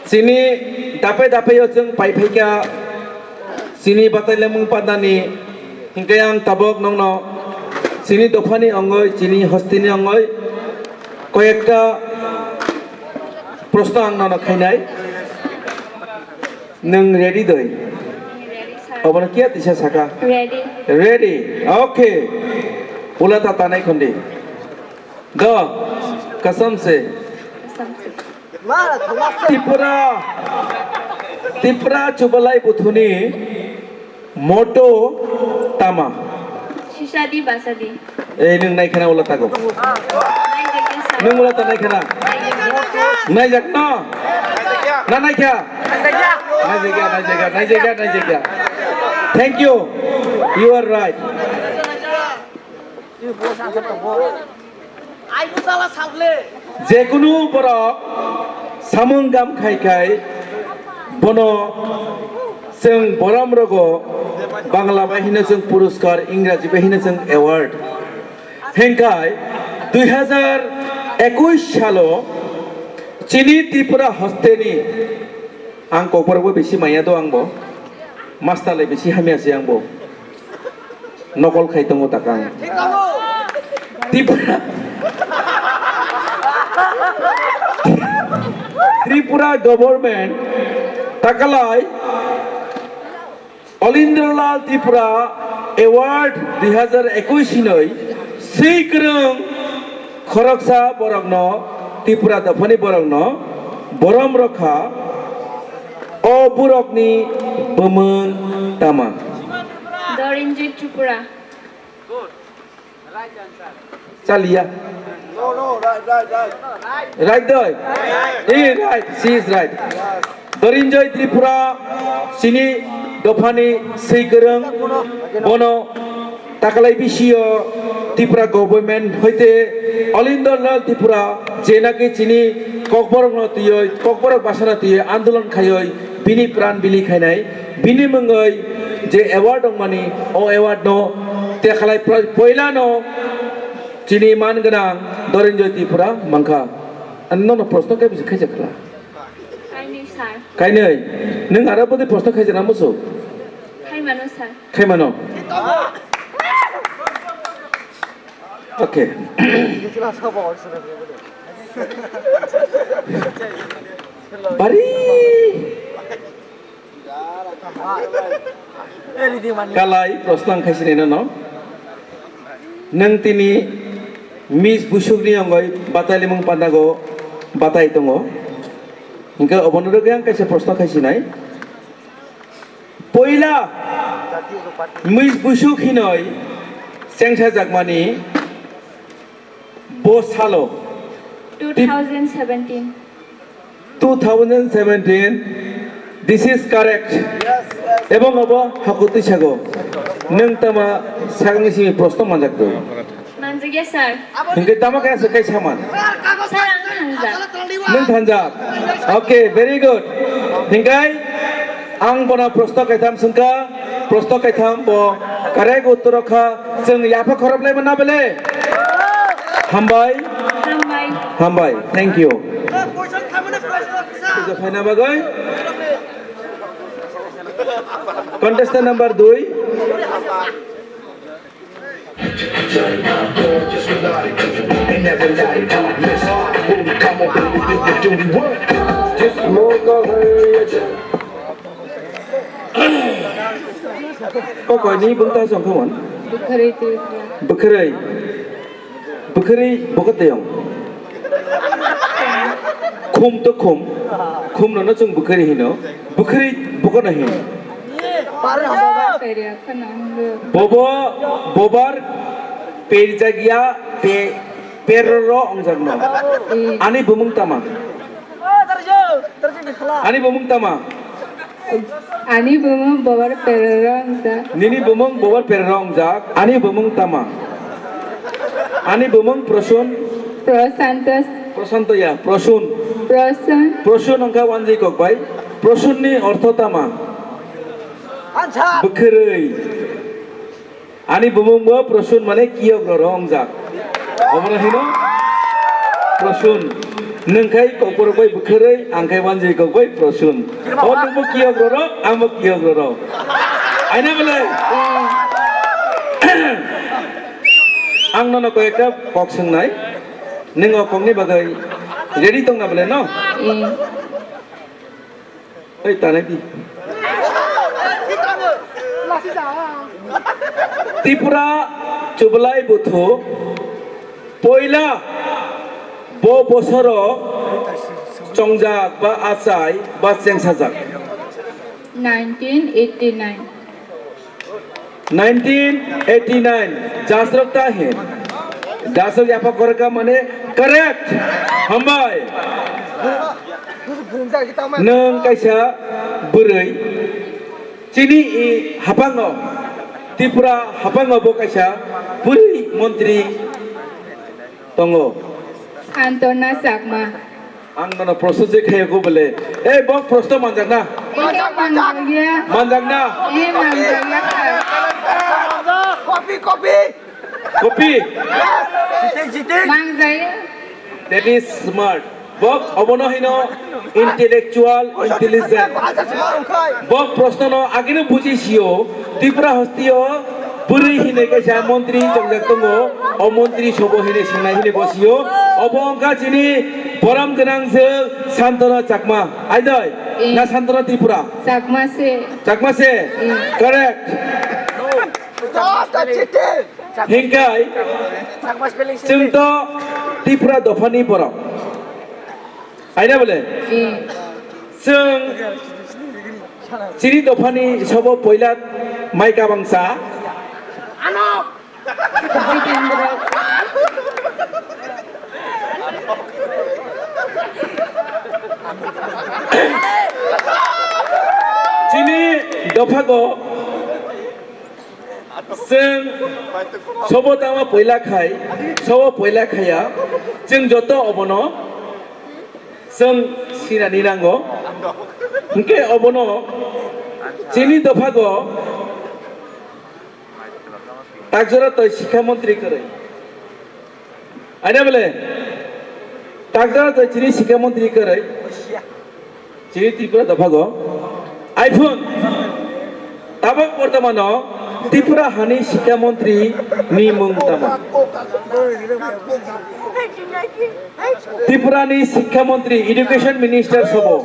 sini dapat yo जों paiphaika sini batailamung padani hingke ang tabok nongno sini dofani ongoi sini hostini ongoi কয়েকটা প্রশ্ন আংনানো খাইনাই নং ready দই অবন কিয়া দিশা সাকা রেডি ওকে উলা তা নাই খন্ডি গ कसम से त्रिपुरा चुबलाई बुथुनी मोटो तामा शिशादी बासादी ए नों नायखाना उला तागो नों उला ता नायखाना नायजाक न ना नायखा नायजागा thank you you are right जेकुनु बरक सामुं गाम खाइखाय बनो जों बरम रगो बांला बाहिनो जों पुरस्कार इंराजी बाहिनो जों एवार्ड हेंखाय 2021 सालो चिनी त्रिपुरा हस्तेनि आं ककबरावबो बेसि माया दं आंबो मास्टारलाय बेसि हामियासै आंबो नकल खायदों ताका त्रिपुरा गवर्नमेंट ताकालाय अलिंद्रलाल त्रिपुरा एवार्ड 2021 हिनै सैग्रों खरकसा बरगनो त्रिपुरा दफानि बरगनो बरम रखा ओ बुरकनि बमों तामा दरिंजय त्रिपुरा चालिया right doy right she is right दरिंजय Tripura सिनि दफानि सैग्रों बनो ताकालाय बिसियो त्रिपुरा गवर्नमेंट हইতে अलिंदरलाल त्रिपुरा जेनाकि चिनि ककबरक बासाना तियो आंदोलन खायै बिनि प्राण बिलि खायनाय बिनि मुङै जे एवार्ड दं मानि ओ एवार्ड नो तेखालाय पयला नो चिनि मान गोनां दरिंजय त्रिपुरा मांखा अन्नो प्रश्न के बिसे खायजाखला खायनै सार खायनै नों आरो बदे प्रश्न खायजाना मोसौ खायमानो सार खायमानो ओके बारी कालाय प्रश्न खायसिने न नों तिनि मिस बुसुकनि अंगय बातालिमुं पान्दागो बाताय दङ इनका अबनरगे आं कायसे प्रश्न खायसिनाय पयला मिस बुसुक हिनय सेंसा जागमानि बोसालो 2017 this is correct এবং अब हाकुति सागो नों तमा सागनिसिनि प्रश्न मानजागदो मानजागिया सार इनके तमा कायसे काय सामान सार आं थांजा नों थांजा ओके वेरी गुड हिंगाय आं बना प्रश्न कायथाम संका प्रश्न कायथाम ब करेक्ट उत्तर रखा जों याफा खरबलाय मोना बेले हामबाय हामबाय थैंक यू फाइना बागै contestant number 2 Pokok ni bungta song kawan. Bekerai bokat tayong. Kum to kum nana song bekerai hino. Bekerai bokat nahi. Bobar perjagia perro ongjagno. Ani bumung tama. Ani bumung tama. Ani bumung bobar perrong za. Nini bumung bobar perrong za. Ani bumung tama. Ani bumung prosun. Prosantos. Prosanto ya. Prosun. Prosun angka wanji kok bay. Prosun ni ortho tama. Bekerai. Ani bumung bo prosun mane kiyok lorong za. Omana hino. Prasun नोंखाय कपरबाय बुखरै आंखाय वानजै गबाय प्रसुन अ नोंबो कियग्रर आंबो कियग्रर आइना बोले आं ननो कयेकटा कक सोंनाय नों ककनि बागै रेडि दंना बोले न ओइ तानाय दि त्रिपुरा चुबलाई बुथु पयला ब बसर चंजाक बा आचाय बा चेंसाजाक 1989 1989 जास्रकता है जास्रक यापा करका माने करेक्ट हमबाय नों कैसा बुरै चिनी हापांगो त्रिपुरा हापांगो बो कैसा बुरै मंत्री दंगो Santona Sakma आं ननो प्रश्न जे खायगो बोले ए बो प्रश्न मानजाकना Manjagya मानजाकना Manjagya sir copy Manjagya that is smart bok obono hino intellectual intelligent bok proshno no agino bujisio tripura hostio buri hine kaisa mantri jongjak tongo o mantri sobo hine singnai hine bosio obongka chini boram genang je santana chakma aidoi na santana tripura Sakma se correct hingkai jengto tripura dofani borok आइना बोले जों चिरि दफानि सब पहिला mica Bansa चिनि दफागो जों सब तामा पहिला खाय सब पहिला खाया जों जत अबनो जों सिनानि नांगौ इनके अबनो चिनि दफागो ताकजरा तो शिक्षा मंत्री करे आइना बोले ताकजरा तो चिनि शिक्षा मंत्री करे चिनि त्रिपुरा दफागो आइफोन ताबक वर्तमान त्रिपुरा हानि शिक्षा मंत्री नि मुं तामा त्रिपुरा नि शिक्षा मंत्री एजुकेशन मिनिस्टर सबो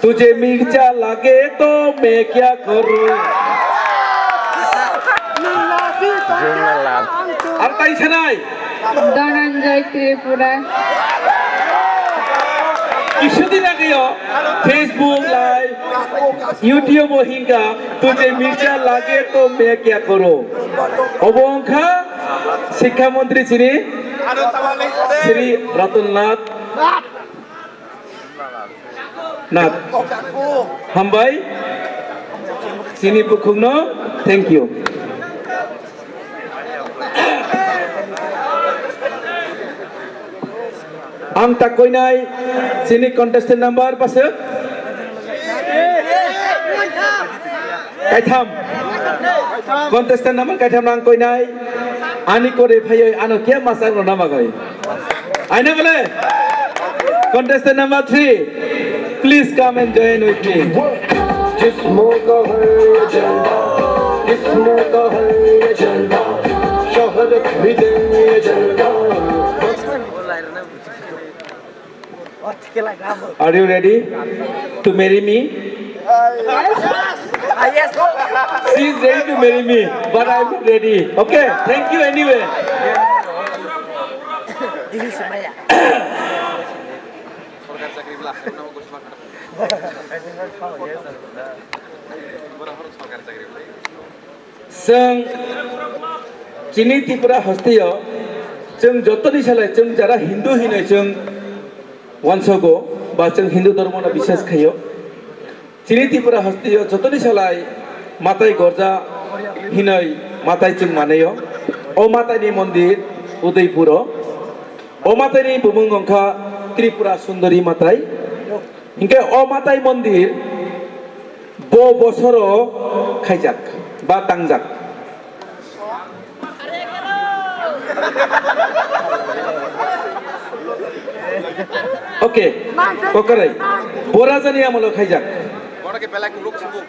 तुझे मिर्चा लागे तो मैं क्या करूं আর তাইছে নাই Dhananjay Tripura কিছুদিন আগেও फेसबुक लाइव यूट्यूब हिंगा तुझे मिर्चा लागे तो मैं क्या करूं অবংখা শিক্ষা মন্ত্রী চিনি শ্রী রতননাথ নাথ হামবাই চিনি পুখুংনো थैंक यू आं ताकयनाय चिनि कन्टेस्टेंट नम्बर पासे कायथाम कन्टेस्टेंट नम्बर कायथाम आं कयनाय आनि करे फायै आनो के मासा रना मागै आइना बोले contestant number 3 please come and join with me जिस्मों का है जलवा जिस्मों का है जलवा शोहरत भी दे जलवा Are you ready to marry me? Yes. She is ready to marry me, but I am not ready. Okay, thank you anyway. जों चिनि त्रिपुरा हस्तियाव जों जतनि सालाय जों जारा हिन्दु हिनै जों वानसगो बा जों हिन्दु धर्मना बिश्वास खायो चिनि त्रिपुरा हस्तियाव जतनि सालाय माताय गरजा हिनै माताय जों मानायो अ मातायनि मन्दिर उदयपुर अ मातायनि बुमुं अंखा त्रिपुरा सुंदरी माताय हिंके अ माताय मन्दिर ब बसर खायजाक बा तांजाक Oke, kokorai. Bora jani amalo khaijak. Orang ke pelak uruk subuh.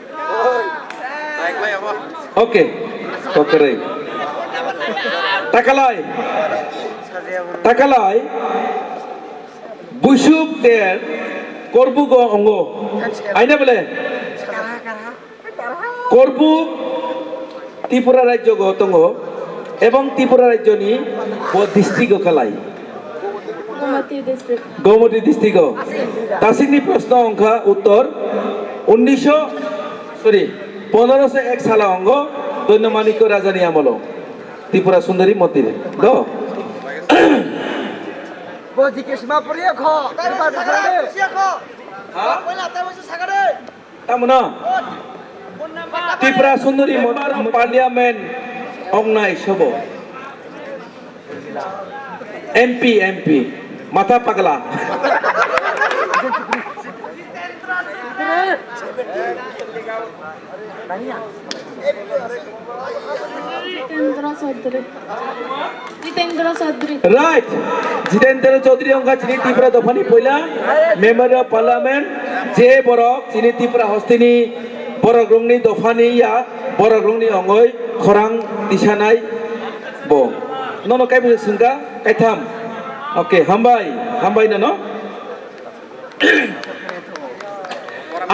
Baik lah ya pak. Oke, kokorai. Takalai. Takalai. Busuk der korbugo ongo. Aina bole. Korbu Tripura রাজ্য গতঙ্গ এবং ত্রিপুরা রাজ্য নি ডিস্ট্রিক্ট খালাই Gomati district. গৌমতী ডিস্ট্রিক্ট তাসিকনি প্রশ্ন অঙ্কা উত্তর 1501 সালা অঙ্গ দৈন্যমানিক্য রাজানি আমল ত্রিপুরা সুন্দরী মন্দিরে দ Bodi ke semua pria kok. Terima kasih. Tamna Tripura Sundari parliament অংনাই সব এমপি মাথা পাগলা Jitendra Chaudhary. Right Jitendra Chaudhary অঙ্কা চিনি ত্রিপুরা দফানি পয়লা মেম্বার অফ পার্লামেন্ট যে বরক চিনি ত্রিপুরা হস্তিনি বরক রংনি দফানি ইয়া বরক রংনি অঙ্গই খরাং দিশানাই ব নন কাই বুঝে সিংকা কাইথাম ওকে হামবাই না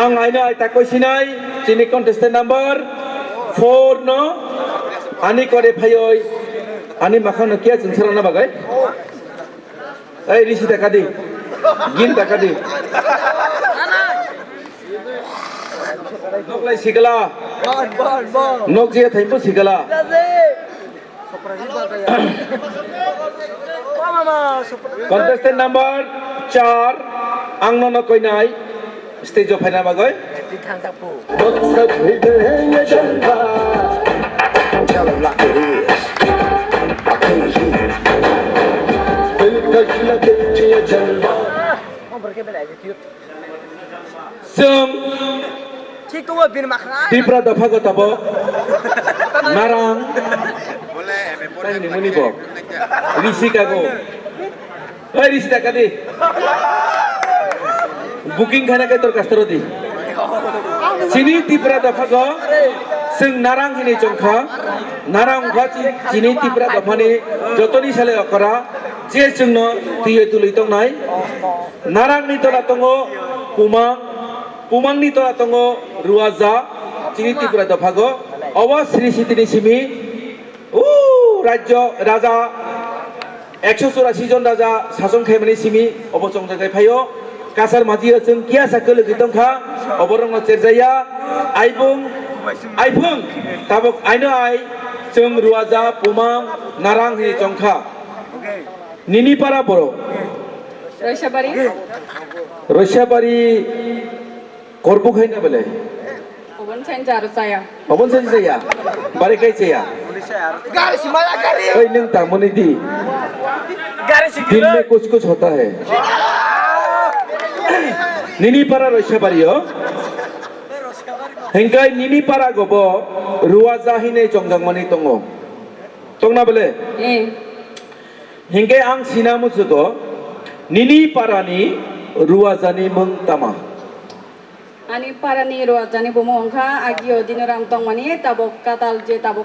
আং আইনা আইতা কইছিনাই চিনি contestant number 4 no ani kore phayoi ani makhano kia jinsara na bagai ei risi takadi gin takadi noklai sigala Bon. nok je thaipo sigala Mama, contestant number 4 ang nono koinai stage of phaina bagai सब इधर है ये जलवा चल like it is दिल कश लगे ये जलवा जों Cik tu bin makan. Tripura দফা গতাব নারাং Boleh. তাই নিমনি বক ঋষি কাগো ওই ঋষি টাকা দি বুকিং খানা কে তোর কাস্তর দি চিনি ত্রিপুরা দফা গ जों नारां हिनि जंखा नारां अंखा चिनि ত্রিপুরা दफानि जतनि साले अकरा जे जोंनो दैयै तुलै दंनाय नारांनि तला दङ पुमांनि तला दङ रुवाजा चिनि त्रिपुरा दफा ग अवा श्री सितिनि सिमि राज्य राजा 184 जन राजा शासन खालामनाय सिमि अबचं जागाय फायो कासार माजियो जों किया साखो लोगो दंखा अबरंग चेरजाया आइफुं ताबक आइनो आइ जों रुवाजा पुमां नारां हिनि जंखा निनिपारा बर' Roishabari. रसियाबारि करबुखायना बेले Oban Sanjar saya. अबन जाया बारिखाय जाया Garis maya garis. ओइ नों तामोनि दि Garis दिल में कुछ होता है निनिपारा रसियाबारियो हेंगाय निनिपारा गबो रुवाजा हिने जंगांमानि दङ दंना बेले Eh. हेंगे आं सिना मुसुगो निनिपारानि रुवाजानि मुं तामा Ani para ni ruwajani bumongkha agio dinoram tongmani tabok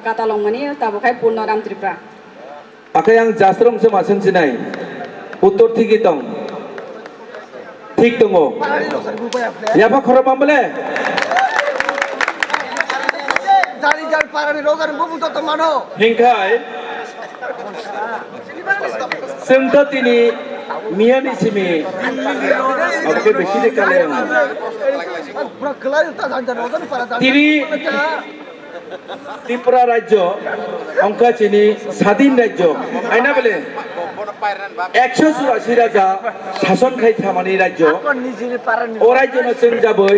katalong mani tabokai purnoram tripura. आखाय आं जास्रंसो मासों सिनाय उत्तर थिगि दं ठीक दङ याबा खरबाम बेले Dari jar parani rogan bubu to mano. हेंखाय जोंथ' दिनै मियानि सिमि ओके बेसिदे काले Pura kelai ta jan rogan para jan. তিনি ত্রিপুরা রাজ্য অঙ্কা চিনি স্বাধীন রাজ্য আইনা বলে Bono pairan bab. 184 রাজা শাসন খাই থামানি রাজ্য Kon nijini parani. ও রাজ্য जों जाबै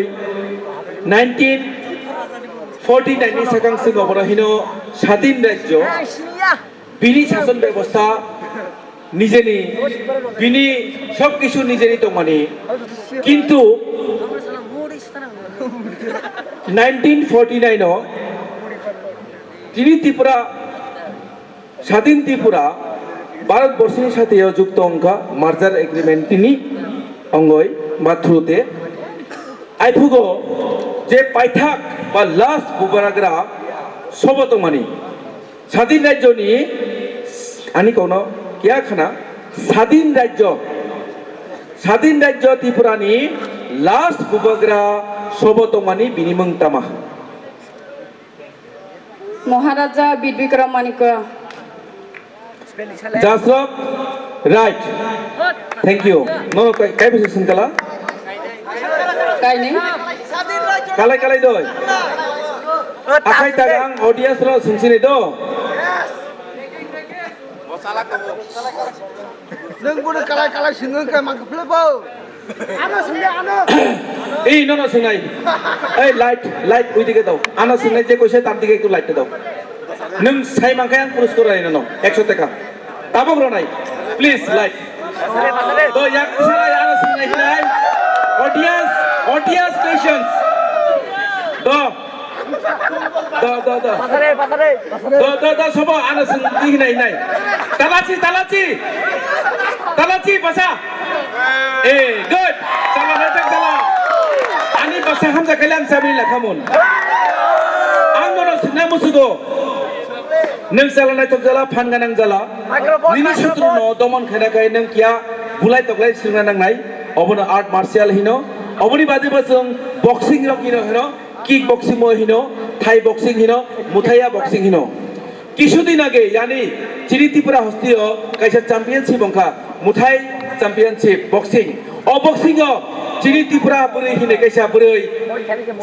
1949 नि साखां जों अबरहिन স্বাধীন রাজ্য Sia. बिनि शासन व्यवस्था निजेनि बिनि सब किछु निजेनि दंमानि किन्तु 1949 যিনি ত্রিপুরা স্বাধীন ত্রিপুরা ভারতবর্ষের সাথে যুক্ত অংখা মার্জার এগ্রিমেন্টনি অঙ্গই বা থ্রুতে আইফুগো যে পাইথাক বা লাস্ট বুবারাগ্রা সবতমানি স্বাধীন রাজ্যনি আনি কোনো কিয়া খানা স্বাধীন রাজ্য ত্রিপুরানি লাস্ট বুবাগ্রা সবতমানি বিনিমং তামা মহারাজা বিক্রম মানিক Jasrop, right. Thank you. No, kai bisa sengkala? কাইনি Kalai doi. Akai tagang audience ro sungsini do. Masalah kamu. Neng bunuh kalai singgung ke mangkep lepo. Ano sungguh ano. Ei no sungai. Ei light ui dige daw. Ana sungai je koise tar dige ekটু light daw. Nung sai mangkai ang puruskar rai no 100 টাকা. Tabok ro nai. Please light. To yak sala ana sungai hinai. Audience questions. Do. Do sobo ana sungai hinai hinai. Talachi basa. Good. Salah natak salah. Ani basa hamza kalian sabri la kamun. Ang mono sungai musudo. Neng salah natak salah panganang salah. Nini sutru no domon khana kai neng kia bulai toklai sungai nang nai. Obono art martial hino. Oboni badi basung boxing ro kino hino. Kick boxing mo hino. Thai boxing hino. Muthaya boxing hino. কিছুদিন আগে यानी চিনি Tripura হস্তীয় কাইসা championship অংখা মুথাই championship boxing অবক্সিং চিনি ত্রিপুরা বুড়ি হিনে কাইসা বুড়ি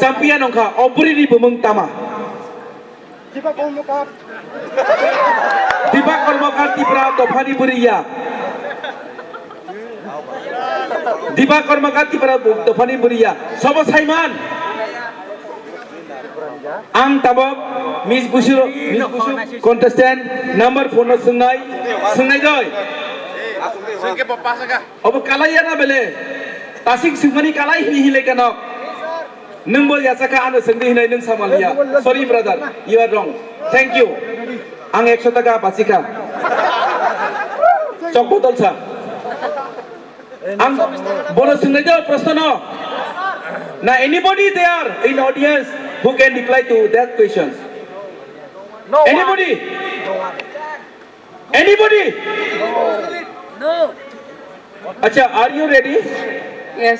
champion অংখা অবুরিনি বমং তামা দিবা কর্মকার ত্রিপুরা দফানি বুড়িয়া দিবা কর্মকার ত্রিপুরা দফানি বুড়িয়া সব Saiman Ang tabok Miss Bushu contestant number 4 no sungai doi. Sengke papa saka. Obo kalai ya na bele. Tasik sungmani kalai hile kanok. Nung bol ya saka anu sengdi hinai nung samalia. Sorry brother, you are wrong. Thank you. Ang 100 টাকা basika. Chok botol sa. Ang bolo sungai doi prasno. Now anybody there in audience who can reply to that questions? No. Anybody? No. Acha, are you ready? Yes.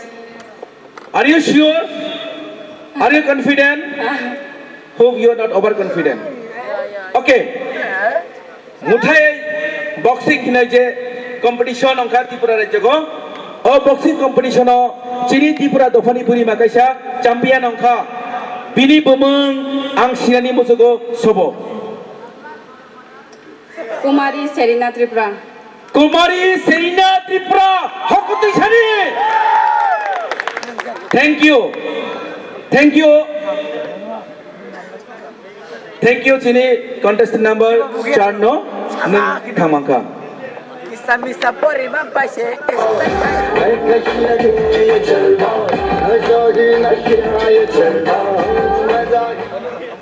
Are you sure? Are you confident? Hope you are not overconfident. Okay. Muthai boxing hinai je competition ongkar Tripura rajya ko. O boxing competition o chini Tripura dofani puri makaisa champion ongkha bini bomong ang sinani musugo sobo. Kumari Serena Tripura Kumari Serina Tripura Hokuti Shani. Thank you chini contestant number 4 no nung thamangka. Misa pori mampase.